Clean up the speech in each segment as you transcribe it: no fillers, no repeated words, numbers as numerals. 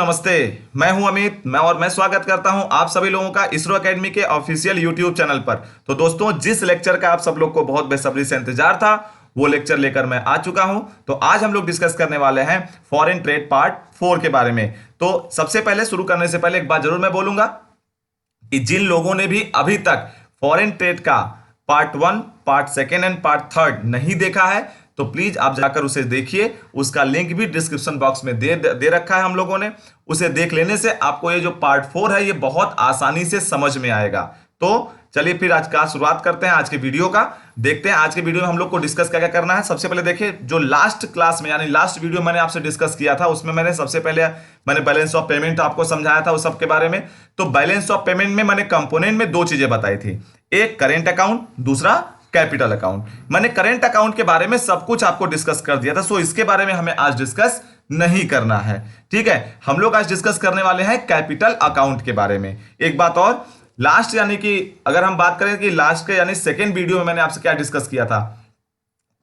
नमस्ते। मैं हूं अमित मैं स्वागत करता हूं आप सभी लोगों का इसरो एकेडमी के ऑफिशियल यूट्यूब चैनल पर। तो दोस्तों, जिस लेक्चर का आप सब लोग को बहुत बेसब्री से इंतजार था वो लेक्चर लेकर मैं आ चुका हूं। तो आज हम लोग डिस्कस करने वाले हैं फॉरेन ट्रेड पार्ट 4 के बारे में। तो सबसे पहले शुरू करने से पहले एक बात जरूर मैं बोलूंगा कि जिन लोगों ने भी अभी तक फॉरेन ट्रेड का पार्ट 1, पार्ट 2 एंड पार्ट 3 नहीं देखा है तो प्लीज आप जाकर उसे देखिए। उसका लिंक भी डिस्क्रिप्शन बॉक्स में दे रखा है हम लोगों ने। उसे देख लेने से आपको ये जो पार्ट 4 है ये बहुत आसानी से समझ में आएगा। तो चलिए फिर आज का शुरुआत करते हैं आज के वीडियो का। देखते हैं आज के वीडियो में हम लोग को डिस्कस क्या क्या करना है। सबसे पहले देखिए, जो लास्ट क्लास में यानी लास्ट वीडियो मैंने आपसे डिस्कस किया था उसमें मैंने सबसे पहले बैलेंस ऑफ पेमेंट आपको समझाया था उस सब के बारे में। तो बैलेंस ऑफ पेमेंट में मैंने कंपोनेंट में दो चीजें बताई थी, एक करेंट अकाउंट, दूसरा कैपिटल अकाउंट। मैंने करेंट अकाउंट के बारे में सब कुछ आपको डिस्कस कर दिया था, सो इसके बारे में हमें आज डिस्कस नहीं करना है। ठीक है, हम लोग आज डिस्कस करने वाले हैं कैपिटल अकाउंट के बारे में। एक बात और, लास्ट यानी कि अगर हम बात करें कि लास्ट के यानी सेकेंड वीडियो में मैंने आपसे क्या डिस्कस किया था,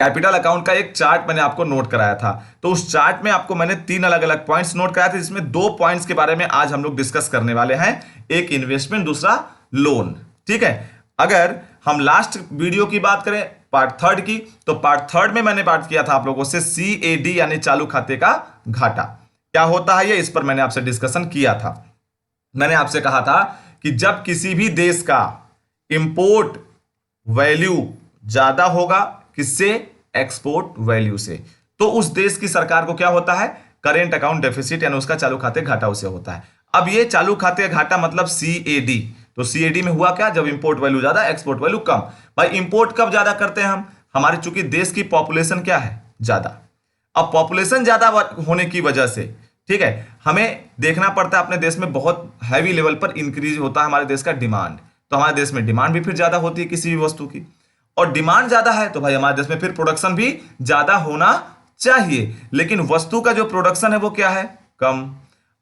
कैपिटल अकाउंट का एक चार्ट मैंने आपको नोट कराया था। तो उस चार्ट में आपको मैंने 3 अलग अलग पॉइंट्स नोट कराए थे, जिसमें 2 पॉइंट्स के बारे में आज हम लोग डिस्कस करने वाले हैं, एक इन्वेस्टमेंट, दूसरा लोन। ठीक है, अगर हम लास्ट वीडियो की बात करें पार्ट 3 की, तो पार्ट 3 में मैंने बात किया था आप लोगों से CAD यानी चालू खाते का घाटा क्या होता है, ये इस पर मैंने आपसे डिस्कशन किया था। मैंने आपसे कहा था कि जब किसी भी देश का इंपोर्ट वैल्यू ज्यादा होगा किससे, एक्सपोर्ट वैल्यू से, तो उस देश की सरकार को क्या होता है, करेंट अकाउंट डेफिसिट यानी उसका चालू खाते घाटा उसे होता है। अब ये चालू खाते घाटा मतलब CAD, तो CAD में हुआ क्या, जब इंपोर्ट वैल्यू ज्यादा एक्सपोर्ट वैल्यू कम। भाई इंपोर्ट कब ज्यादा करते हैं हम, हमारे चूंकि देश की पॉपुलेशन क्या है, ज्यादा। अब पॉपुलेशन ज्यादा होने की वजह से, ठीक है, हमें देखना पड़ता है अपने देश में बहुत हैवी लेवल पर इंक्रीज होता है हमारे देश का डिमांड। तो हमारे देश में डिमांड भी फिर ज्यादा होती है किसी भी वस्तु की, और डिमांड ज्यादा है तो भाई हमारे देश में फिर प्रोडक्शन भी ज्यादा होना चाहिए। लेकिन वस्तु का जो प्रोडक्शन है वो क्या है, कम।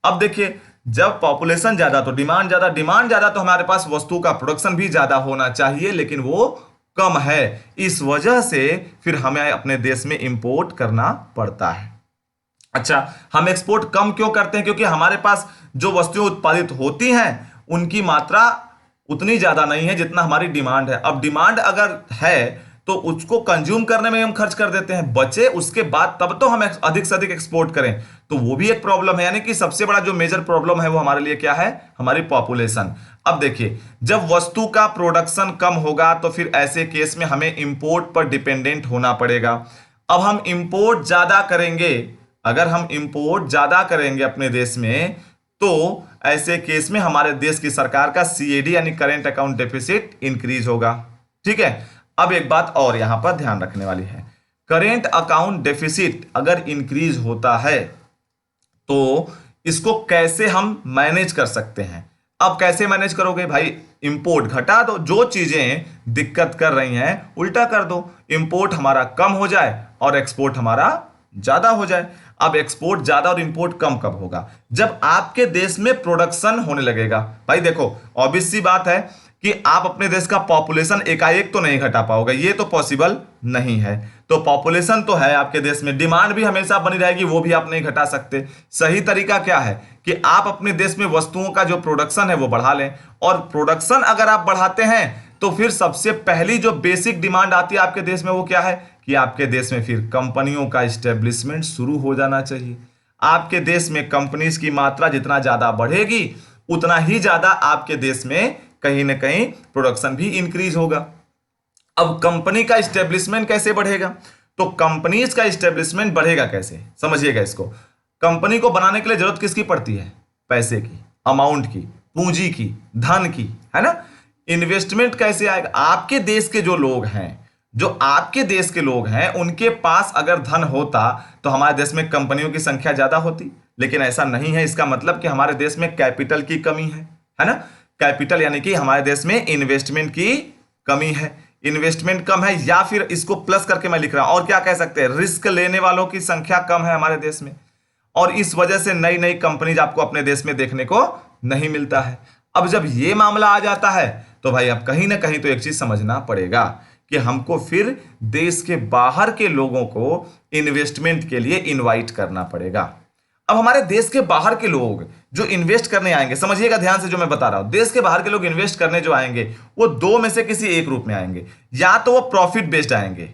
अब देखिए, जब पॉपुलेशन ज्यादा तो डिमांड ज्यादा, डिमांड ज्यादा तो हमारे पास वस्तु का प्रोडक्शन भी ज्यादा होना चाहिए, लेकिन वो कम है। इस वजह से फिर हमें अपने देश में इंपोर्ट करना पड़ता है। अच्छा, हम एक्सपोर्ट कम क्यों करते हैं, क्योंकि हमारे पास जो वस्तुएं उत्पादित होती हैं उनकी मात्रा उतनी ज्यादा नहीं है जितना हमारी डिमांड है। अब डिमांड अगर है तो उसको कंज्यूम करने में हम खर्च कर देते हैं, बचे उसके बाद तब तो हम अधिक से अधिक एक्सपोर्ट करें, तो वो भी एक प्रॉब्लम है। यानी कि सबसे बड़ा जो मेजर प्रॉब्लम है वो हमारे लिए क्या है, हमारी पॉपुलेशन। अब देखिए, जब वस्तु का प्रोडक्शन कम होगा तो फिर ऐसे केस में हमें इंपोर्ट पर डिपेंडेंट होना पड़ेगा। अब हम इंपोर्ट ज्यादा करेंगे, अगर हम इंपोर्ट ज्यादा करेंगे अपने देश में, तो ऐसे केस में हमारे देश की सरकार का CAD यानी करेंट अकाउंट डेफिसिट इंक्रीज होगा। ठीक है, अब एक बात और यहां पर ध्यान रखने वाली है, करेंट अकाउंट डेफिसिट अगर इंक्रीज होता है तो इसको कैसे हम मैनेज कर सकते हैं। अब कैसे मैनेज करोगे भाई, इंपोर्ट घटा दो, जो चीजें दिक्कत कर रही हैं उल्टा कर दो, इंपोर्ट हमारा कम हो जाए और एक्सपोर्ट हमारा ज्यादा हो जाए। अब एक्सपोर्ट ज्यादा और इंपोर्ट कम कब होगा, जब आपके देश में प्रोडक्शन होने लगेगा। भाई देखो, ऑब्वियस सी बात है कि आप अपने देश का पॉपुलेशन एकाएक तो नहीं घटा पाओगे, ये तो पॉसिबल नहीं है। तो पॉपुलेशन तो है आपके देश में, डिमांड भी हमेशा बनी रहेगी, वो भी आप नहीं घटा सकते। सही तरीका क्या है कि आप अपने देश में वस्तुओं का जो प्रोडक्शन है वो बढ़ा लें, और प्रोडक्शन अगर आप बढ़ाते हैं तो फिर सबसे पहली जो बेसिक डिमांड आती है आपके देश में वो क्या है कि आपके देश में फिर कंपनियों का इस्टेब्लिशमेंट शुरू हो जाना चाहिए। आपके देश में कंपनीज की मात्रा जितना ज्यादा बढ़ेगी उतना ही ज्यादा आपके देश में कहीं ना कहीं प्रोडक्शन भी इंक्रीज होगा। अब कंपनी का इस्टेब्लिशमेंट कैसे बढ़ेगा, तो कंपनीज का इस्टेब्लिशमेंट बढ़ेगा कैसे, समझिएगा इसको। कंपनी को बनाने के लिए जरूरत किसकी पड़ती है, पैसे की, अमाउंट की, पूंजी की, धन की, है ना। इन्वेस्टमेंट कैसे आएगा, आपके देश के जो लोग हैं, जो आपके देश के लोग हैं उनके पास अगर धन होता तो हमारे देश में कंपनियों की संख्या ज्यादा होती, लेकिन ऐसा नहीं है। इसका मतलब कि हमारे देश में कैपिटल की कमी है ना। कैपिटल यानी कि हमारे देश में इन्वेस्टमेंट की कमी है, इन्वेस्टमेंट कम है, या फिर इसको प्लस करके मैं लिख रहा हूं और क्या कह सकते हैं, रिस्क लेने वालों की संख्या कम है हमारे देश में, और इस वजह से नई नई कंपनीज आपको अपने देश में देखने को नहीं मिलता है। अब जब ये मामला आ जाता है तो भाई अब कहीं ना कहीं तो एक चीज समझना पड़ेगा कि हमको फिर देश के बाहर के लोगों को इन्वेस्टमेंट के लिए इनवाइट करना पड़ेगा। अब हमारे देश के बाहर के लोग जो इन्वेस्ट करने आएंगे, समझिएगा ध्यान से जो मैं बता रहा हूं, देश के बाहर के लोग इन्वेस्ट करने जो आएंगे वो दो में से किसी एक रूप में आएंगे। या तो वो प्रॉफिट बेस्ड आएंगे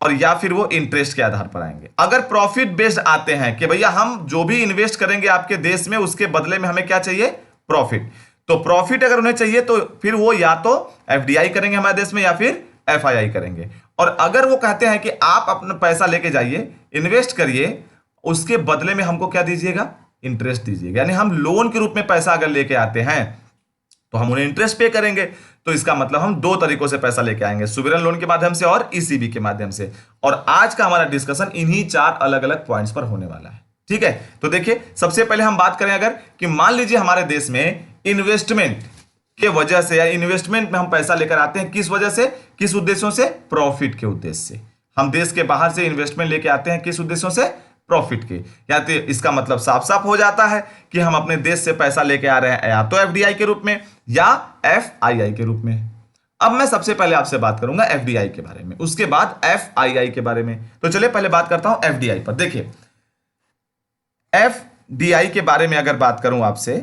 और या फिर वो इंटरेस्ट के आधार पर आएंगे। अगर प्रॉफिट बेस्ड आते हैं कि भैया हम जो भी इन्वेस्ट करेंगे आपके देश में उसके बदले में हमें क्या चाहिए, प्रॉफिट, तो प्रॉफिट अगर उन्हें चाहिए तो फिर वो या तो एफडीआई करेंगे हमारे देश में या फिर एफआईआई करेंगे। और अगर वो कहते हैं कि आप अपना पैसा लेके जाइए, इन्वेस्ट करिए, उसके बदले में हमको क्या दीजिएगा, इंटरेस्ट दीजिएगा, यानी हम लोन के रूप में पैसा अगर लेके आते हैं तो हम उन्हें इंटरेस्ट पे करेंगे। तो इसका मतलब हम दो तरीकों से पैसा लेके आएंगे, सुवरेन लोन के माध्यम से और ईसीबी के माध्यम से। और आज का हमारा डिस्कशन इन्हीं चार अलग अलग पॉइंट्स पर होने वाला है। ठीक है, तो देखिए सबसे पहले हम बात करें अगर कि मान लीजिए हमारे देश में इन्वेस्टमेंट के वजह से या इन्वेस्टमेंट में हम पैसा लेकर आते हैं, किस वजह से, किस उद्देश्यों से, प्रॉफिट के उद्देश्य से। हम देश के बाहर से इन्वेस्टमेंट लेके आते हैं किस उद्देश्यों से, प्रॉफिट के। या तो इसका मतलब साफ साफ हो जाता है कि हम अपने देश से पैसा लेके आ रहे हैं या तो एफडीआई के रूप में या एफआईआई के रूप में। अब मैं सबसे पहले आपसे बात करूंगा एफडीआई के बारे में, उसके बाद एफआईआई के बारे में। तो चलिए पहले बात करता हूं एफडीआई पर। देखिए एफडीआई के बारे में अगर बात करूं आपसे,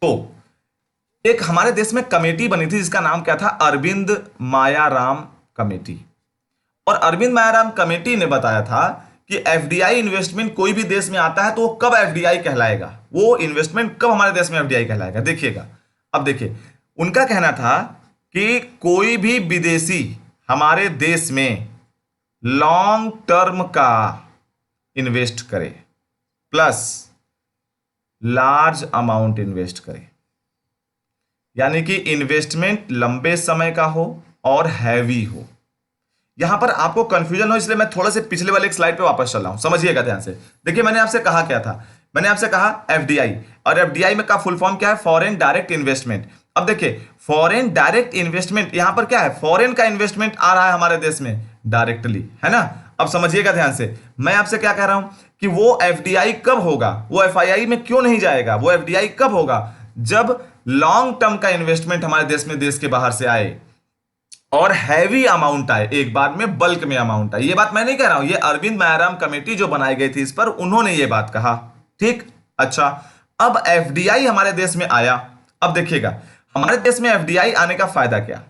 तो एक हमारे देश में कमेटी बनी थी जिसका नाम क्या था, अरविंद मायाराम कमेटी। और अरविंद मायाराम कमेटी ने बताया था कि एफडीआई इन्वेस्टमेंट कोई भी देश में आता है तो वो कब एफडीआई कहलाएगा, वो इन्वेस्टमेंट कब हमारे देश में एफडीआई कहलाएगा। देखिएगा, अब देखिए उनका कहना था कि कोई भी विदेशी हमारे देश में लॉन्ग टर्म का इन्वेस्ट करे प्लस लार्ज अमाउंट इन्वेस्ट करे, यानी कि इन्वेस्टमेंट लंबे समय का हो और हैवी हो। यहां पर आपको कंफ्यूजन हो इसलिए मैं थोड़ा से पिछले वाले एक स्लाइड पे वापस चल रहा हूं, समझिएगा ध्यान से। देखिए मैंने आपसे कहा क्या था, मैंने आपसे कहा एफडीआई, और एफडीआई में का फुल फॉर्म क्या है, फॉरेन डायरेक्ट इन्वेस्टमेंट। अब देखिए फॉरेन डायरेक्ट इन्वेस्टमेंट, यहां पर क्या है, फॉरेन का इन्वेस्टमेंट आ रहा है हमारे देश में डायरेक्टली, है ना। अब समझिएगा ध्यान से, मैं आपसे क्या कह रहा हूं कि वो एफडीआई कब होगा, वो एफआईआई में क्यों नहीं जाएगा, वो एफडीआई कब होगा, जब लॉन्ग टर्म का इन्वेस्टमेंट हमारे देश में देश के बाहर से आए और हैवी अमाउंट आए, एक बार में बल्क में अमाउंट आए। ये बात मैं नहीं कह रहा हूं, ये अरविंद मायाराम कमेटी जो बनाई गई थी इस पर उन्होंने ये बात कहा। ठीक, अच्छा अब एफडीआई हमारे देश में आया। अब देखिएगा हमारे देश में एफडीआई आने का फायदा क्या,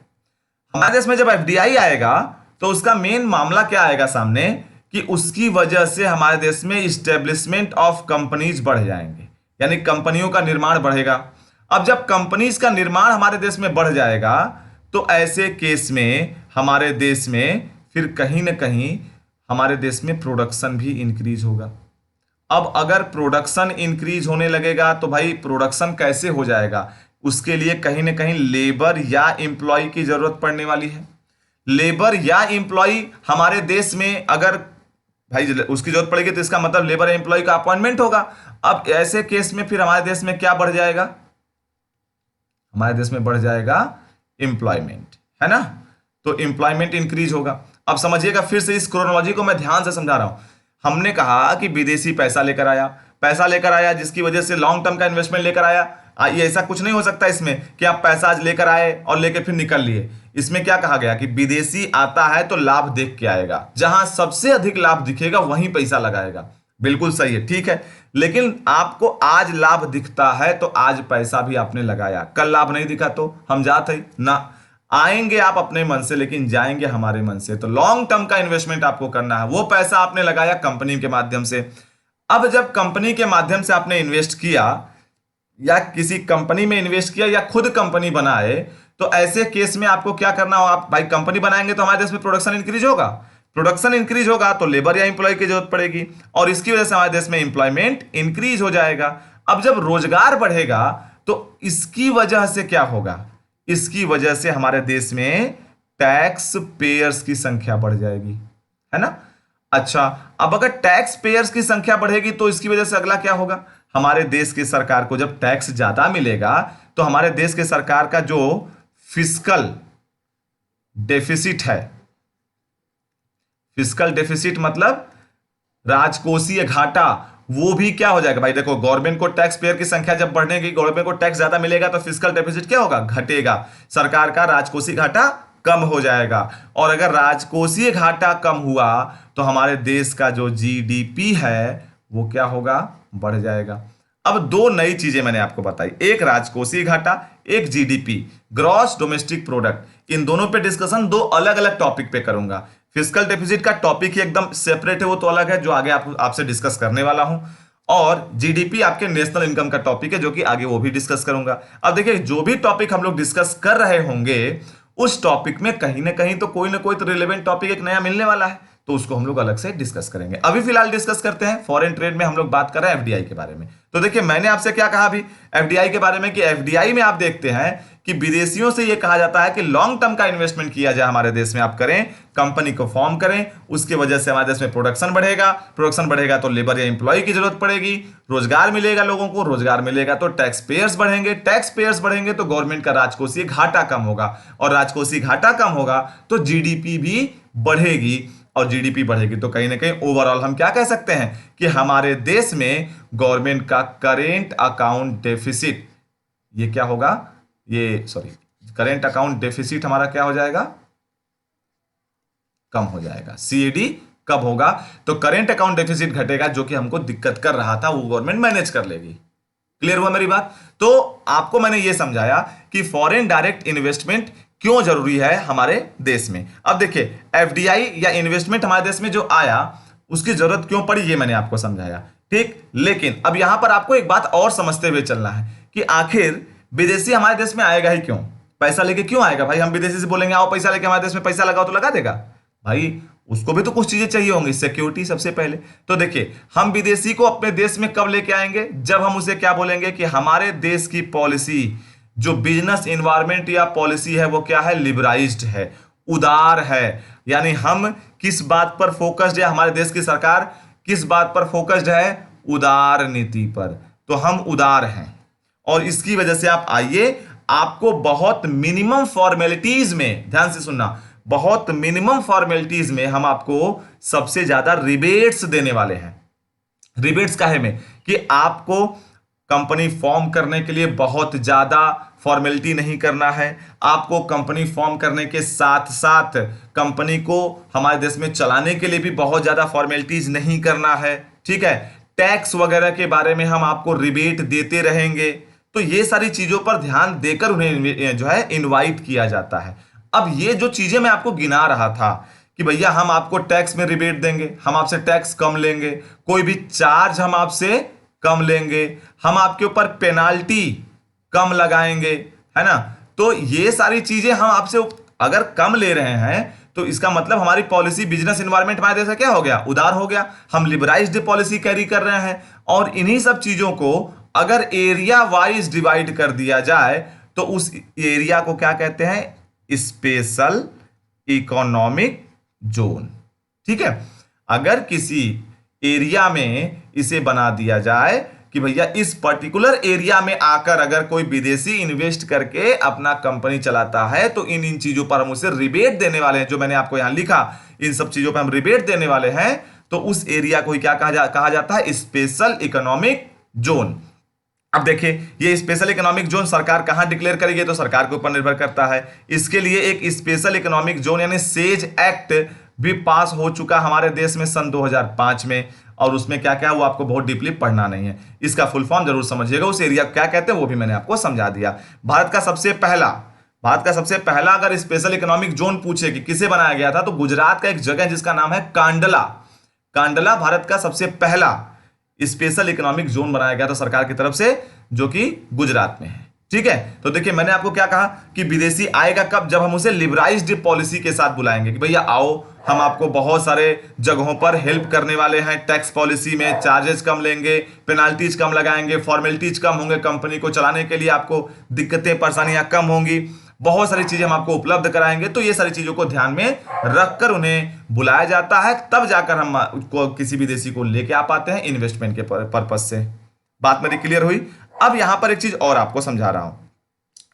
हमारे देश में जब एफडीआई आएगा तो उसका मेन मामला क्या आएगा सामने, कि उसकी वजह से हमारे देश में इस्टेब्लिशमेंट ऑफ कंपनीज बढ़ जाएंगे, यानी कंपनियों का निर्माण बढ़ेगा। अब जब कंपनीज का निर्माण हमारे देश में बढ़ जाएगा तो ऐसे केस में हमारे देश में फिर कहीं ना कहीं हमारे देश में प्रोडक्शन भी इंक्रीज होगा। अब अगर प्रोडक्शन इंक्रीज होने लगेगा तो भाई प्रोडक्शन कैसे हो जाएगा, उसके लिए कहीं ना कहीं लेबर या एम्प्लॉय की जरूरत पड़ने वाली है। लेबर या एम्प्लॉय हमारे देश में अगर भाई उसकी जरूरत पड़ेगी तो इसका मतलब लेबर एम्प्लॉय का अपॉइंटमेंट होगा। अब ऐसे केस में फिर हमारे देश में क्या बढ़ जाएगा, हमारे देश में बढ़ जाएगा एम्प्लॉयमेंट, है ना। तो एम्प्लॉयमेंट इंक्रीज होगा। अब समझिएगा फिर से इस क्रोनोलॉजी को मैं ध्यान से समझा रहा हूं। हमने कहा कि विदेशी पैसा लेकर आया जिसकी वजह से लॉन्ग टर्म का इन्वेस्टमेंट लेकर आया। ये ऐसा कुछ नहीं हो सकता इसमें कि आप पैसा आज लेकर आए और लेकर फिर निकल लिए। इसमें क्या कहा गया कि विदेशी आता है तो लाभ देख के आएगा, जहां सबसे अधिक लाभ दिखेगा वहीं पैसा लगाएगा। बिल्कुल सही है, ठीक है। लेकिन आपको आज लाभ दिखता है तो आज पैसा भी आपने लगाया, कल लाभ नहीं दिखा तो हम जाते ही ना। आएंगे आप अपने मन से लेकिन जाएंगे हमारे मन से। तो लॉन्ग टर्म का इन्वेस्टमेंट आपको करना है, वो पैसा आपने लगाया कंपनी के माध्यम से। अब जब कंपनी के माध्यम से आपने इन्वेस्ट किया या किसी कंपनी में इन्वेस्ट किया या खुद कंपनी बनाए, तो ऐसे केस में आपको क्या करना होगा, आप भाई कंपनी बनाएंगे तो हमारे देश में प्रोडक्शन इंक्रीज होगा, प्रोडक्शन इंक्रीज होगा तो लेबर या एम्प्लॉय की जरूरत पड़ेगी और इसकी वजह से हमारे देश में एम्प्लॉयमेंट इंक्रीज हो जाएगा। अब जब रोजगार बढ़ेगा तो इसकी वजह से क्या होगा, इसकी वजह से हमारे देश में टैक्स पेयर्स की संख्या बढ़ जाएगी, है ना। अच्छा, अब अगर टैक्स पेयर्स की संख्या बढ़ेगी तो इसकी वजह से अगला क्या होगा, हमारे देश की सरकार को जब टैक्स ज्यादा मिलेगा तो हमारे देश के सरकार का जो फिस्कल डेफिसिट है, फिस्कल डेफिसिट मतलब राजकोषीय घाटा, वो भी क्या हो जाएगा। भाई देखो, गवर्नमेंट को टैक्स पेयर की संख्या जब बढ़ने की, गवर्नमेंट को टैक्स ज्यादा मिलेगा तो फिस्कल डेफिसिट क्या होगा, घटेगा, सरकार का राजकोषीय घाटा कम हो जाएगा। और अगर राजकोषीय घाटा कम हुआ तो हमारे देश का जो जीडीपी है वो क्या होगा, बढ़ जाएगा। अब दो नई चीजें मैंने आपको बताई, एक राजकोषीय घाटा, एक जीडीपी, ग्रॉस डोमेस्टिक प्रोडक्ट। इन दोनों पे डिस्कशन दो अलग अलग टॉपिक पे करूंगा। फिस्कल डेफिसिट का टॉपिक ही एकदम सेपरेट है, वो तो अलग है, जो आगे आपसे डिस्कस करने वाला हूं। और जीडीपी आपके नेशनल इनकम का टॉपिक है, जो कि आगे वो भी डिस्कस करूंगा। अब देखिए, जो भी टॉपिक हम लोग डिस्कस कर रहे होंगे उस टॉपिक में कहीं ना कोई तो रिलेवेंट टॉपिक एक नया मिलने वाला है, तो उसको हम लोग अलग से डिस्कस करेंगे। अभी फिलहाल डिस्कस करते हैं फॉरेन ट्रेड में हम लोग बात कर रहे हैं एफडीआई के बारे में। तो देखिए, मैंने आपसे क्या कहा अभी एफडीआई के बारे में, कि एफडीआई में आप देखते हैं कि विदेशियों से यह कहा जाता है कि लॉन्ग टर्म का इन्वेस्टमेंट किया जाए हमारे देश में, आप करें, कंपनी को फॉर्म करें, उसकी वजह से हमारे देश में प्रोडक्शन बढ़ेगा तो लेबर या एम्प्लॉय की जरूरत पड़ेगी, रोजगार मिलेगा लोगों को, रोजगार मिलेगा तो टैक्स पेयर्स बढ़ेंगे तो गवर्नमेंट का राजकोषीय घाटा कम होगा, और राजकोषीय घाटा कम होगा तो जीडीपी भी बढ़ेगी, और जीडीपी बढ़ेगी तो कहीं ना कहीं ओवरऑल हम क्या कह सकते हैं कि हमारे देश में गवर्नमेंट का करेंट अकाउंट डेफिसिट, ये क्या होगा, करेंट अकाउंट डेफिसिट हमारा क्या हो जाएगा, कम हो जाएगा। सीएडी कब होगा, तो करेंट अकाउंट डेफिसिट घटेगा, जो कि हमको दिक्कत कर रहा था वो गवर्नमेंट मैनेज कर लेगी। क्लियर हुआ मेरी बात? तो आपको मैंने ये समझाया कि फॉरेन डायरेक्ट इन्वेस्टमेंट क्यों जरूरी है हमारे देश में। अब देखिए, एफडीआई या इन्वेस्टमेंट हमारे देश में जो आया उसकी जरूरत क्यों पड़ी, ये मैंने आपको समझाया, ठीक। लेकिन अब यहां पर आपको एक बात और समझते हुए चलना है कि आखिर विदेशी हमारे देश में आएगा ही क्यों, पैसा लेके क्यों आएगा भाई? हम विदेशी से बोलेंगे आओ पैसा लेके हमारे देश में पैसा लगाओ, तो लगा देगा भाई? उसको भी तो कुछ चीजें चाहिए होंगी, सिक्योरिटी सबसे पहले। तो देखिए, हम विदेशी को अपने देश में कब लेके आएंगे, जब हम उसे क्या बोलेंगे कि हमारे देश की पॉलिसी, जो बिजनेस इन्वायरमेंट या पॉलिसी है वो क्या है, लिबराइज्ड है, उदार है। यानी हम किस बात पर फोकस्ड है, हमारे देश की सरकार किस बात पर फोकस्ड है, उदार नीति पर। तो हम उदार हैं, और इसकी वजह से आप आइए, आपको बहुत मिनिमम फॉर्मेलिटीज में, ध्यान से सुनना, बहुत मिनिमम फॉर्मेलिटीज में हम आपको सबसे ज्यादा रिबेट्स देने वाले हैं। रिबेट्स काहे में, कि आपको कंपनी फॉर्म करने के लिए बहुत ज्यादा फॉर्मेलिटी नहीं करना है, आपको कंपनी फॉर्म करने के साथ साथ कंपनी को हमारे देश में चलाने के लिए भी बहुत ज्यादा फॉर्मेलिटीज नहीं करना है, ठीक है। टैक्स वगैरह के बारे में हम आपको रिबेट देते रहेंगे। तो ये सारी चीजों पर ध्यान देकर उन्हें जो है इनवाइट किया जाता है। अब ये जो चीजें मैं आपको गिना रहा था कि भैया हम आपको टैक्स में रिबेट देंगे, हम आपसे टैक्स कम लेंगे, कोई भी चार्ज हम आपसे कम लेंगे, हम आपके ऊपर पेनाल्टी कम लगाएंगे, है ना। तो ये सारी चीजें हम आपसे अगर कम ले रहे हैं तो इसका मतलब हमारी पॉलिसी, बिजनेस इन्वायरमेंट हमारे देश का क्या हो गया, उदार हो गया, हम लिबराइज्ड पॉलिसी कैरी कर रहे हैं। और इन्हीं सब चीजों को अगर एरिया वाइज डिवाइड कर दिया जाए तो उस एरिया को क्या कहते हैं, स्पेशल इकोनॉमिक जोन, ठीक है। अगर किसी एरिया में इसे बना दिया जाए कि भैया इस पर्टिकुलर एरिया में आकर अगर कोई विदेशी इन्वेस्ट करके अपना कंपनी चलाता है तो इन इन चीजों पर हम उसे रिबेट देने वाले हैं, जो मैंने आपको यहां लिखा, इन सब चीजों पर हम रिबेट देने वाले हैं। तो उस एरिया को क्या कहा जाता है, स्पेशल इकोनॉमिक जोन। अब देखिए, ये स्पेशल इकोनॉमिक जोन सरकार कहां डिक्लेयर करेगी, तो सरकार के ऊपर निर्भर करता है। इसके लिए एक स्पेशल इकोनॉमिक जोन यानी सेज एक्ट भी पास हो चुका हमारे देश में सन 2005 में, और उसमें क्या क्या वो आपको बहुत डीपली पढ़ना नहीं है, इसका फुल फॉर्म जरूर समझिएगा। उस एरिया को क्या कहते हैं वो भी मैंने आपको समझा दिया। भारत का सबसे पहला अगर स्पेशल इकोनॉमिक जोन पूछे कि किसे बनाया गया था, तो गुजरात का एक जगह है जिसका नाम है कांडला भारत का सबसे पहला स्पेशल इकोनॉमिक जोन बनाया गया था सरकार की तरफ से, जो कि गुजरात में है, ठीक है। तो देखिए, मैंने आपको क्या कहा कि विदेशी आएगा कब, जब हम उसे लिबराइज्ड पॉलिसी के साथ बुलाएंगे कि भैया आओ, हम आपको बहुत सारे जगहों पर हेल्प करने वाले हैं, टैक्स पॉलिसी में चार्जेस कम लेंगे, पेनाल्टीज कम लगाएंगे, फॉर्मेलिटीज कम होंगे, कंपनी को चलाने के लिए आपको दिक्कतें परेशानियां कम होंगी, बहुत सारी चीजें हम आपको उपलब्ध कराएंगे। तो ये सारी चीजों को ध्यान में रखकर उन्हें बुलाया जाता है, तब जाकर हम किसी विदेशी को लेके आ पाते हैं इन्वेस्टमेंट के पर्पज से। बात मेरी क्लियर हुई? अब यहां पर एक चीज और आपको समझा रहा हूं,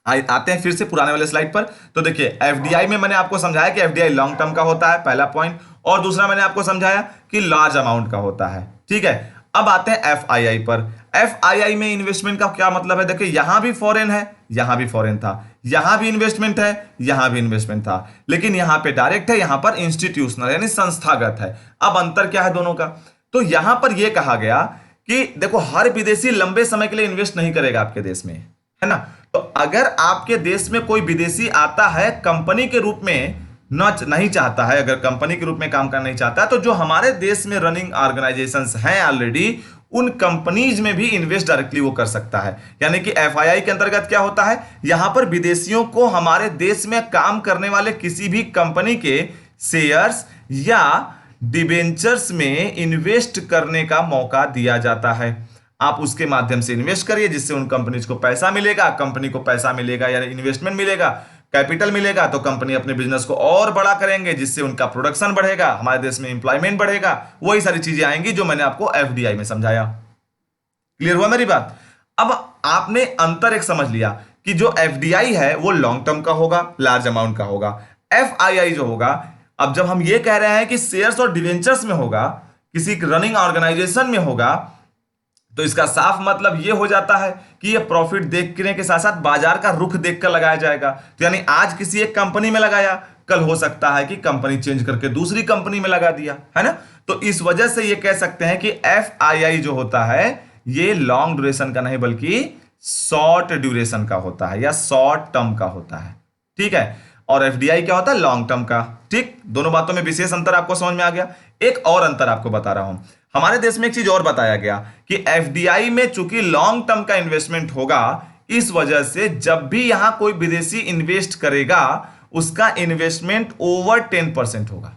आते हैं फिर से पुराने वाले स्लाइड पर। तो देखिए, एफडीआई में मैंने आपको समझाया कि एफडीआई लॉन्ग टर्म का होता है, पहला पॉइंट, और दूसरा मैंने आपको समझाया कि लार्ज अमाउंट का होता है, ठीक है। अब आते हैं एफआईआई पर। एफआईआई में इन्वेस्टमेंट का क्या मतलब है, देखिए यहां भी फॉरेन है, यहां भी फॉरेन था, यहां भी इन्वेस्टमेंट है, यहां भी इन्वेस्टमेंट था, लेकिन यहां पे डायरेक्ट है, यहां पर इंस्टीट्यूशनल यानी संस्थागत है। अब अंतर क्या है दोनों का? तो यहां पर यह कहा गया कि देखो हर विदेशी लंबे समय के लिए इन्वेस्ट नहीं करेगा आपके देश में, है ना। तो अगर आपके देश में कोई विदेशी आता है कंपनी के रूप में, नहीं चाहता है, अगर कंपनी के रूप में काम करना नहीं चाहता है, तो जो हमारे देश में रनिंग ऑर्गेनाइजेशंस हैं ऑलरेडी, उन कंपनीज में भी इन्वेस्ट डायरेक्टली वो कर सकता है। यानी कि एफआईआई के अंतर्गत क्या होता है, यहां पर विदेशियों को हमारे देश में काम करने वाले किसी भी कंपनी के शेयर्स या डिबेंचर्स में इन्वेस्ट करने का मौका दिया जाता है। आप उसके माध्यम से इन्वेस्ट करिए, जिससे उन कंपनीज को पैसा मिलेगा, कंपनी को पैसा मिलेगा यानी इन्वेस्टमेंट मिलेगा, कैपिटल मिलेगा, तो कंपनी अपने बिजनेस को और बड़ा करेंगे, जिससे उनका प्रोडक्शन बढ़ेगा, हमारे देश में इंप्लॉयमेंट बढ़ेगा, वही सारी चीजें आएंगी जो मैंने आपको एफडीआई में समझाया। क्लियर हुआ मेरी बात? अब आपने अंतर एक समझ लिया कि जो एफडीआई है वो लॉन्ग टर्म का होगा, लार्ज अमाउंट का होगा। एफआईआई जो होगा, अब जब हम ये कह रहे हैं कि शेयर्स और डिवेंचर्स में होगा, किसी रनिंग ऑर्गेनाइजेशन में होगा, तो इसका साफ मतलब यह हो जाता है कि यह प्रॉफिट देखने के साथ साथ बाजार का रुख देखकर लगाया जाएगा। तो यानी आज किसी एक कंपनी में लगाया, कल हो सकता है कि कंपनी चेंज करके दूसरी कंपनी में लगा दिया, है ना। तो इस वजह से यह कह सकते हैं कि एफआईआई जो होता है ये लॉन्ग ड्यूरेशन का नहीं बल्कि शॉर्ट ड्यूरेशन का होता है या शॉर्ट टर्म का होता है, ठीक है। और एफडीआई क्या होता है? लॉन्ग टर्म का। ठीक, दोनों बातों में विशेष अंतर आपको समझ में आ गया। एक और अंतर आपको बता रहा हूं, हमारे देश में एक चीज और बताया गया कि एफडीआई में चूंकि लॉन्ग टर्म का इन्वेस्टमेंट होगा, इस वजह से जब भी यहां कोई विदेशी इन्वेस्ट करेगा उसका इन्वेस्टमेंट ओवर 10% होगा।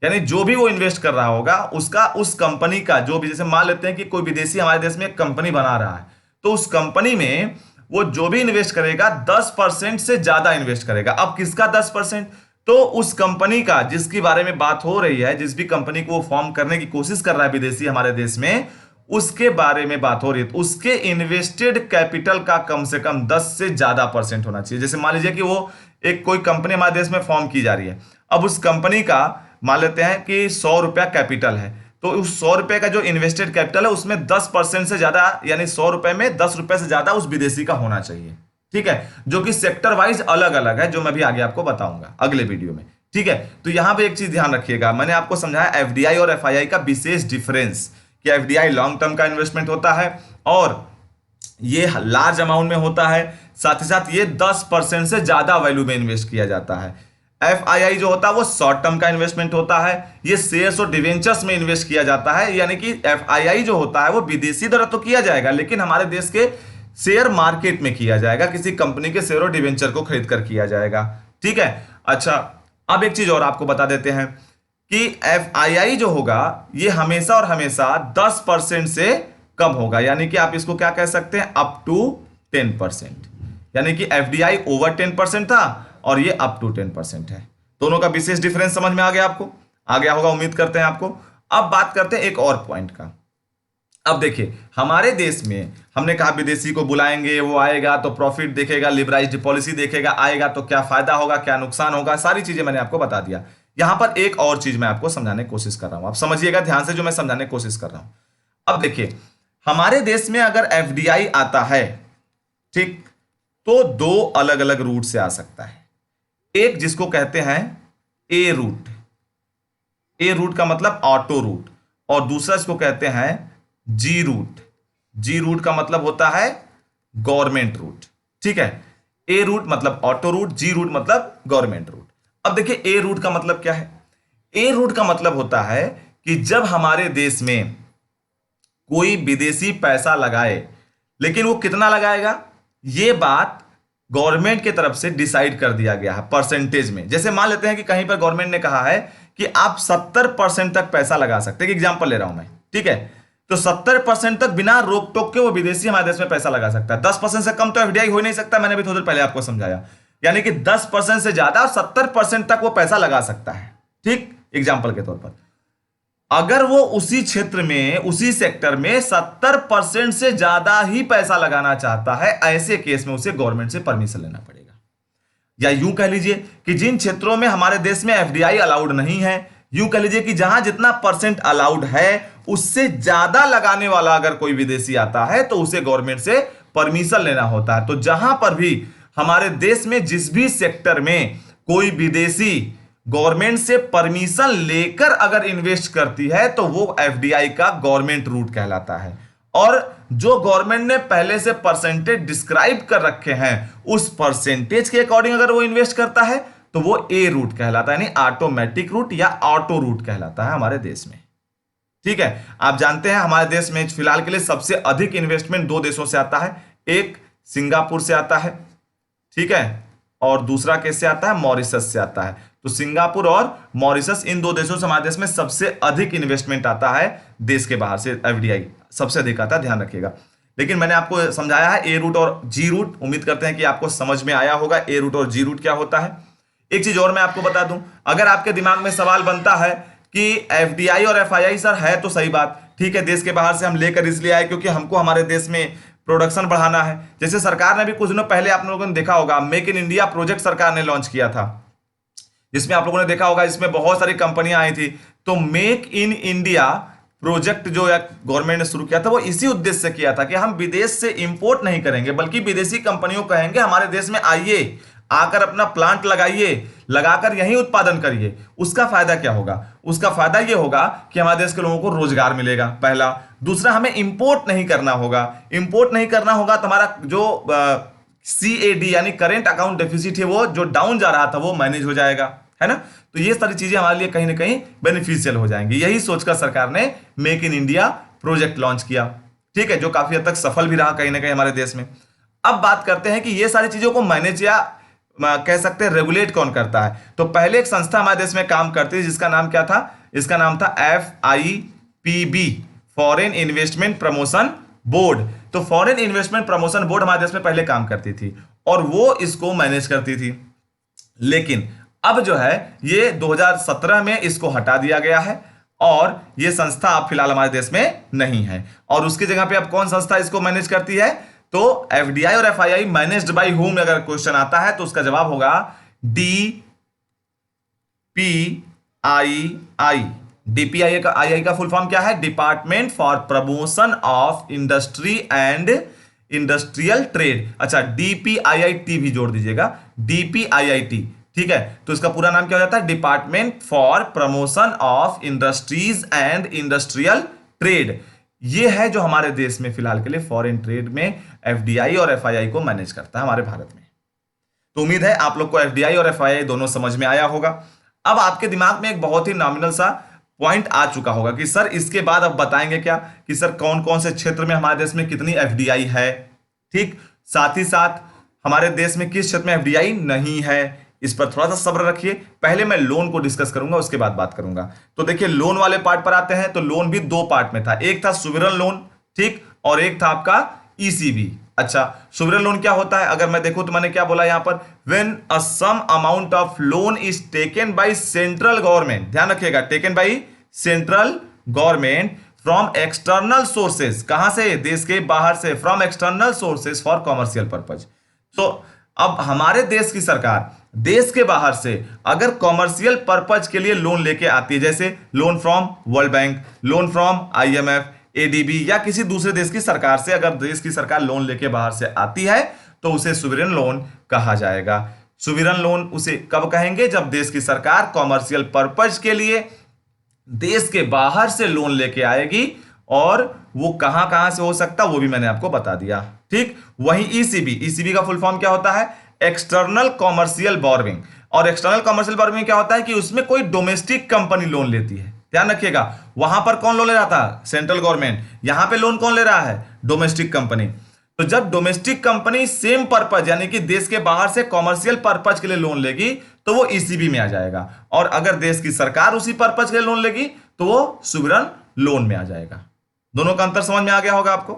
यानी जो भी वो इन्वेस्ट कर रहा होगा उसका, उस कंपनी का जो भी, जैसे मान लेते हैं कि कोई विदेशी हमारे देश में एक कंपनी बना रहा है, तो उस कंपनी में वो जो भी इन्वेस्ट करेगा 10% से ज्यादा इन्वेस्ट करेगा। अब किसका 10%? तो उस कंपनी का जिसकी बारे में बात हो रही है, जिस भी कंपनी को वो फॉर्म करने की कोशिश कर रहा है विदेशी हमारे देश में, उसके बारे में बात हो रही है, तो उसके इन्वेस्टेड कैपिटल का कम से कम 10 से ज्यादा परसेंट होना चाहिए। जैसे मान लीजिए कि वो एक कोई कंपनी हमारे देश में फॉर्म की जा रही है, अब उस कंपनी का मान लेते हैं कि 100 रुपया कैपिटल है, तो उस 100 रुपए का जो इन्वेस्टेड कैपिटल है उसमें 10% से ज्यादा, यानी 100 रुपए में 10 रुपए से ज्यादा उस विदेशी का होना चाहिए, ठीक है। जो कि सेक्टर वाइज अलग अलग है, जो मैं भी आगे आपको बताऊंगा अगले वीडियो में, ठीक है। तो यहां पे एक चीज ध्यान रखिएगा, मैंने आपको समझाया एफडीआई और एफआईआई का विशेष डिफरेंस, कि एफडीआई लॉन्ग टर्म का इन्वेस्टमेंट होता है और ये लार्ज अमाउंट में होता है, साथ ही साथ ये 10% से ज्यादा वैल्यू में इन्वेस्ट किया जाता है। एफआईआई जो होता है वो शॉर्ट टर्म का इन्वेस्टमेंट होता है, ये शेयर्स और डिवेंचर्स में इन्वेस्ट किया जाता है। यानी कि एफआईआई जो होता है वो विदेशी दर तो किया जाएगा, लेकिन हमारे देश के शेयर मार्केट में किया जाएगा, किसी कंपनी के शेयर और डिवेंचर को खरीद कर किया जाएगा, ठीक है। अच्छा, अब एक चीज और आपको बता देते हैं कि एफआईआई जो होगा ये हमेशा और हमेशा 10% से कम होगा, यानी कि आप इसको क्या कह सकते हैं, अप टू 10%। यानी कि एफडीआई ओवर 10% था और ये अप टू 10% है। दोनों का विशेष डिफरेंस समझ में आ गया आपको? आ गया होगा, उम्मीद करते हैं आपको। अब बात करते हैं एक और पॉइंट का। अब देखिए, हमारे देश में हमने कहा विदेशी को बुलाएंगे, वो आएगा तो प्रॉफिट देखेगा, लिबराइज्ड पॉलिसी देखेगा, आएगा तो क्या फायदा होगा, क्या नुकसान होगा, सारी चीजें मैंने आपको बता दिया। यहां पर एक और चीज मैं आपको समझाने की कोशिश कर रहा हूं, आप समझिएगा ध्यान से जो मैं समझाने की कोशिश कर रहा हूं। अब देखिए, हमारे देश में अगर एफडीआई आता है, ठीक, तो दो अलग अलग रूट से आ सकता है। एक जिसको कहते हैं ए रूट, ए रूट का मतलब ऑटो रूट, और दूसरा इसको कहते हैं जी रूट। जी रूट का मतलब होता है गवर्नमेंट रूट, ठीक है। ए रूट मतलब ऑटो रूट, जी रूट मतलब गवर्नमेंट रूट। अब देखिए, ए रूट का मतलब क्या है? ए रूट का मतलब होता है कि जब हमारे देश में कोई विदेशी पैसा लगाए, लेकिन वो कितना लगाएगा ये बात गवर्नमेंट की तरफ से डिसाइड कर दिया गया है परसेंटेज में। जैसे मान लेते हैं कि कहीं पर गवर्नमेंट ने कहा है कि आप 70% तक पैसा लगा सकते हैं, एग्जांपल ले रहा हूं मैं, ठीक है। तो 70% तक बिना रोक टोक के वो विदेशी हमारे देश में पैसा लगा सकता है। 10% से कम तो एफडीआई हो ही नहीं सकता, मैंने भी थोड़ी देर पहले आपको समझाया। यानी कि 10% से ज्यादा 70% तक वो पैसा लगा सकता है, ठीक, एग्जाम्पल के तौर पर। अगर वो उसी क्षेत्र में, उसी सेक्टर में 70% से ज्यादा ही पैसा लगाना चाहता है, ऐसे केस में उसे गवर्नमेंट से परमिशन लेना पड़ेगा। या यूं कह लीजिए कि जिन क्षेत्रों में हमारे देश में एफडीआई अलाउड नहीं है, यूं कह लीजिए कि जहां जितना परसेंट अलाउड है उससे ज्यादा लगाने वाला अगर कोई विदेशी आता है तो उसे गवर्नमेंट से परमिशन लेना होता है। तो जहां पर भी हमारे देश में जिस भी सेक्टर में कोई विदेशी गवर्नमेंट से परमिशन लेकर अगर इन्वेस्ट करती है तो वो एफडीआई का गवर्नमेंट रूट कहलाता है। और जो गवर्नमेंट ने पहले से परसेंटेज डिस्क्राइब कर रखे हैं उस परसेंटेज के अकॉर्डिंग अगर वो इन्वेस्ट करता है तो वो ए रूट कहलाता है, यानी ऑटोमेटिक रूट या ऑटो रूट कहलाता है हमारे देश में। ठीक है, आप जानते हैं हमारे देश में फिलहाल के लिए सबसे अधिक इन्वेस्टमेंट दो देशों से आता है, एक सिंगापुर से आता है, ठीक है, और दूसरा कैसे आता है, मॉरिशस से आता है। तो सिंगापुर और मॉरिशस इन दो देशों से हमारे देश में सबसे अधिक इन्वेस्टमेंट आता है देश के बाहर से, एफडीआई सबसे अधिक आता है, ध्यान रखिएगा। लेकिन मैंने आपको समझाया है ए रूट और जी रूट, उम्मीद करते हैं कि आपको समझ में आया होगा ए रूट और जी रूट क्या होता है। एक चीज और मैं आपको बता दूं, अगर आपके दिमाग में सवाल बनता है कि एफडीआई और एफआईआई सर है तो सही बात, ठीक है, देश के बाहर से हम लेकर इसलिए आए क्योंकि हमको हमारे देश में प्रोडक्शन बढ़ाना है। जैसे सरकार ने भी कुछ दिनों पहले आप लोगों ने देखा होगा मेक इन इंडिया प्रोजेक्ट सरकार ने लॉन्च किया था, जिसमें आप लोगों ने देखा होगा इसमें बहुत सारी कंपनियां आई थी। तो मेक इन इंडिया प्रोजेक्ट जो गवर्नमेंट ने शुरू किया था वो इसी उद्देश्य से किया था कि हम विदेश से इंपोर्ट नहीं करेंगे बल्कि विदेशी कंपनियों को कहेंगे हमारे देश में आइए, आकर अपना प्लांट लगाइए, लगाकर यहीं उत्पादन करिए। उसका फायदा क्या होगा, उसका फायदा यह होगा कि हमारे देश के लोगों को रोजगार मिलेगा, पहला। दूसरा, हमें इंपोर्ट नहीं करना होगा। इंपोर्ट नहीं करना होगा तो हमारा जो CAD यानी करेंट अकाउंट डेफिसिट है वो जो डाउन जा रहा था वो मैनेज हो जाएगा, है ना। तो ये सारी चीजें हमारे लिए कहीं ना कहीं बेनिफिशियल हो जाएंगी। यही सोचकर सरकार ने make in India project launch किया, ठीक है, जो काफी हद तक सफल भी रहा कहीं ना कहीं हमारे देश में। अब बात करते हैं कि ये सारी चीजों को मैनेज या कह सकते हैं रेगुलेट कौन करता है। तो पहले एक संस्था हमारे देश में काम करती थी जिसका नाम क्या था, इसका नाम था FIPB, foreign investment promotion board. तो फॉरेन इन्वेस्टमेंट प्रमोशन बोर्ड हमारे देश में पहले काम करती थी और वो इसको मैनेज करती थी। लेकिन अब जो है ये 2017 में इसको हटा दिया गया है और ये संस्था अब फिलहाल हमारे देश में नहीं है। और उसकी जगह पे अब कौन संस्था इसको मैनेज करती है, तो एफडीआई और एफआईआई मैनेज्ड बाय हुम अगर क्वेश्चन आता है तो उसका जवाब होगा DPII। DPII का फुल फॉर्म क्या है, department for promotion of industry and industrial trade. अच्छा, DPIIT भी जोड़ दीजिएगा, DPIIT, ठीक है। तो इसका पूरा नाम क्या हो जाता है, department for promotion of industries and industrial trade. ये है जो हमारे देश में फिलहाल के लिए फॉरेन ट्रेड में एफडीआई और एफआईआई को मैनेज करता है हमारे भारत में। तो उम्मीद है आप लोग को एफडीआई और एफआईआई दोनों समझ में आया होगा। अब आपके दिमाग में एक बहुत ही नॉमिनल सा पॉइंट आ चुका होगा कि सर इसके बाद अब बताएंगे क्या कि सर कौन कौन से क्षेत्र में हमारे देश में कितनी एफडीआई है, ठीक, साथ ही साथ हमारे देश में किस क्षेत्र में एफडीआई नहीं है। इस पर थोड़ा सा सब्र रखिए, पहले मैं लोन को डिस्कस करूंगा उसके बाद बात करूंगा। तो देखिए लोन वाले पार्ट पर आते हैं। तो लोन भी दो पार्ट में था, एक था सुवरेन लोन, ठीक, और एक था आपका ईसीबी। अच्छा, सुवरेन लोन क्या होता है, अगर मैं देखूं तो मैंने क्या बोला यहां पर, when a sum amount of loan is taken by central government, ध्यान रखिएगा, taken by central government from external sources, कहां से, देश के बाहर से, from external sources for commercial purpose. तो अब हमारे देश की सरकार देश के बाहर से अगर कॉमर्शियल पर्पज के लिए लोन लेके आती है, जैसे loan from world bank, loan from IMF, ADB या किसी दूसरे देश की सरकार से अगर देश की सरकार लोन लेके बाहर से आती है तो उसे सुवरेन लोन कहा जाएगा। सुवरेन लोन उसे कब कहेंगे, जब देश की सरकार कॉमर्शियल पर्पज के लिए देश के बाहर से लोन लेके आएगी, और वो कहां कहां से हो सकता वो भी मैंने आपको बता दिया, ठीक। वहीं ईसीबी का फुल फॉर्म क्या होता है, एक्सटर्नल कॉमर्शियल बोरोइंग। और एक्सटर्नल कॉमर्शियल बोरोइंग क्या होता है कि उसमें कोई डोमेस्टिक कंपनी लोन लेती है, ध्यान रखिएगा। वहां पर कौन लोन ले रहा था, सेंट्रल गवर्नमेंट, यहां पे लोन कौन ले रहा है, डोमेस्टिक कंपनी। तो जब डोमेस्टिक कंपनी सेम पर्पज यानी कि देश के बाहर से कॉमर्शियल पर्पज के लिए लोन लेगी तो वो ईसीबी में आ जाएगा, और अगर देश की सरकार उसी पर्पज के लिए लोन लेगी तो वो सुवरेन लोन में आ जाएगा। दोनों का अंतर समझ में आ गया होगा आपको।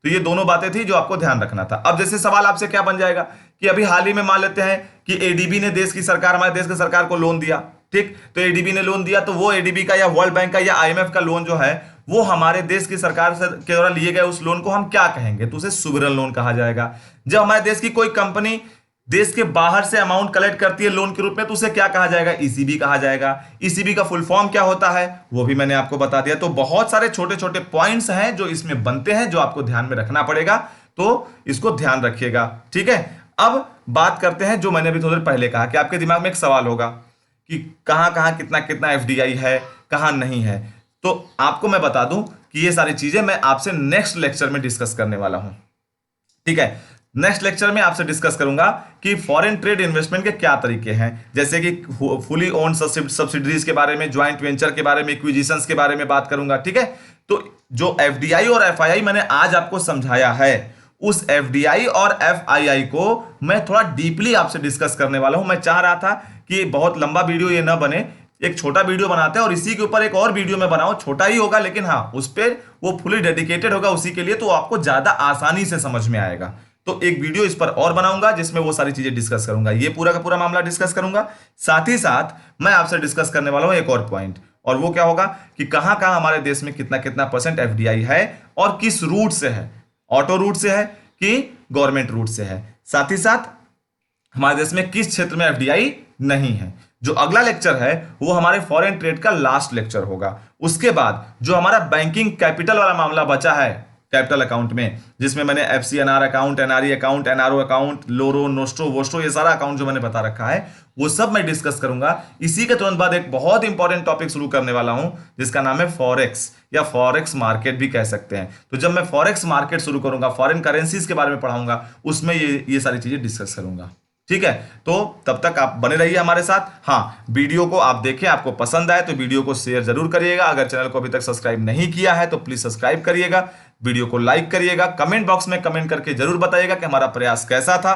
तो ये दोनों बातें थी जो आपको ध्यान रखना था। अब जैसे सवाल आपसे क्या बन जाएगा कि अभी हाल ही में मान लेते हैं कि एडीबी ने देश की सरकार, हमारे देश की सरकार को लोन दिया, ठीक। तो एडीबी ने लोन दिया तो वो एडीबी का या वर्ल्ड बैंक का या IMF का लोन जो है वो हमारे देश की सरकार से के द्वारा लिए गए उस लोन को हम क्या कहेंगे, तो उसे सुवरेन लोन कहा जाएगा। जब हमारे देश की कोई कंपनी देश के बाहर से अमाउंट कलेक्ट करती है लोन के रूप में तो उसे क्या कहा जाएगा, ईसीबी कहा जाएगा। ईसीबी का फुल फॉर्म क्या होता है वो भी मैंने आपको बता दिया। तो बहुत सारे छोटे छोटे पॉइंट्स हैं जो इसमें बनते हैं, जो आपको ध्यान में रखना पड़ेगा। तो इसको ध्यान रखिएगा, ठीक है। अब बात करते हैं, जो मैंने अभी थोड़ी देर पहले कहा कि आपके दिमाग में एक सवाल होगा कि कहां कहां कितना कितना एफडीआई है, कहां नहीं है। तो आपको मैं बता दूं कि ये सारी चीजें मैं आपसे नेक्स्ट लेक्चर में डिस्कस करने वाला हूं, ठीक है। नेक्स्ट लेक्चर में आपसे डिस्कस करूंगा कि फॉरेन ट्रेड इन्वेस्टमेंट के क्या तरीके हैं, जैसे कि फुली ओन्ड सब्सिडरीज के बारे में, ज्वाइंट वेंचर के बारे में, एक्विजिशंस के बारे में बात करूंगा, ठीक है। तो जो एफडीआई और एफआईआई मैंने आज आपको समझाया है, उस एफडीआई और एफआईआई को मैं थोड़ा डीपली आपसे डिस्कस करने वाला हूं। मैं चाह रहा था कि बहुत लंबा वीडियो ये ना बने, एक छोटा वीडियो बनाते हैं और इसी के ऊपर एक और वीडियो में बनाऊं, छोटा ही होगा लेकिन हाँ उस पर वो फुली डेडिकेटेड होगा उसी के लिए, तो आपको ज्यादा आसानी से समझ में आएगा। तो एक वीडियो इस पर और बनाऊंगा जिसमें वो सारी चीजें डिस्कस करूंगा, ये पूरा का पूरा मामला डिस्कस करूंगा। साथ ही साथ मैं आपसे डिस्कस करने वाला हूं एक और पॉइंट, और वो क्या होगा कि कहां कहां हमारे देश में कितना कितना परसेंट एफडीआई है और किस रूट से है, ऑटो रूट से है कि गवर्नमेंट रूट से है। साथ ही साथ हमारे देश में किस क्षेत्र में एफडीआई नहीं है। जो अगला लेक्चर है वो हमारे फॉरेन ट्रेड का लास्ट लेक्चर होगा। उसके बाद जो हमारा बैंकिंग कैपिटल वाला मामला बचा है कैपिटल अकाउंट में, जिसमें मैंने FCNR account, NRE account, NRO account, loro, nostro, vostro, ये सारा अकाउंट जो मैंने बता रखा है वो सब मैं डिस्कस करूंगा। इसी के तुरंत बाद एक बहुत इंपॉर्टेंट टॉपिक शुरू करने वाला हूं जिसका नाम है फॉरेक्स, या फॉरेक्स मार्केट भी कह सकते हैं। तो जब मैं फॉरेक्स मार्केट शुरू करूंगा, फॉरेन करेंसीज के बारे में पढ़ाऊंगा, उसमें ये सारी चीजें डिस्कस करूंगा, ठीक है। तो तब तक आप बने रहिए हमारे साथ। हाँ, वीडियो को आप देखें, आपको पसंद आए तो वीडियो को शेयर जरूर करिएगा। अगर चैनल को अभी तक सब्सक्राइब नहीं किया है तो प्लीज सब्सक्राइब करिएगा, वीडियो को लाइक करिएगा, कमेंट बॉक्स में कमेंट करके जरूर बताइएगा कि हमारा प्रयास कैसा था।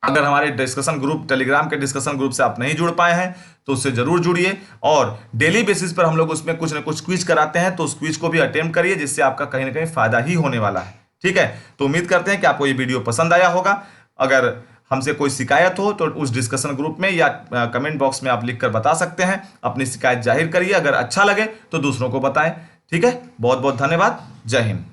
अगर हमारे डिस्कशन ग्रुप, टेलीग्राम के डिस्कशन ग्रुप से आप नहीं जुड़ पाए हैं तो उससे जरूर जुड़िए, और डेली बेसिस पर हम लोग उसमें कुछ ना कुछ क्विज कराते हैं, तो उस क्विज को भी अटेम्प्ट करिए, जिससे आपका कहीं ना कहीं फायदा ही होने वाला है, ठीक है। तो उम्मीद करते हैं कि आपको ये वीडियो पसंद आया होगा। अगर हमसे कोई शिकायत हो तो उस डिस्कशन ग्रुप में या कमेंट बॉक्स में आप लिखकर बता सकते हैं, अपनी शिकायत जाहिर करिए। अगर अच्छा लगे तो दूसरों को बताएं, ठीक है। बहुत बहुत धन्यवाद, जय हिंद।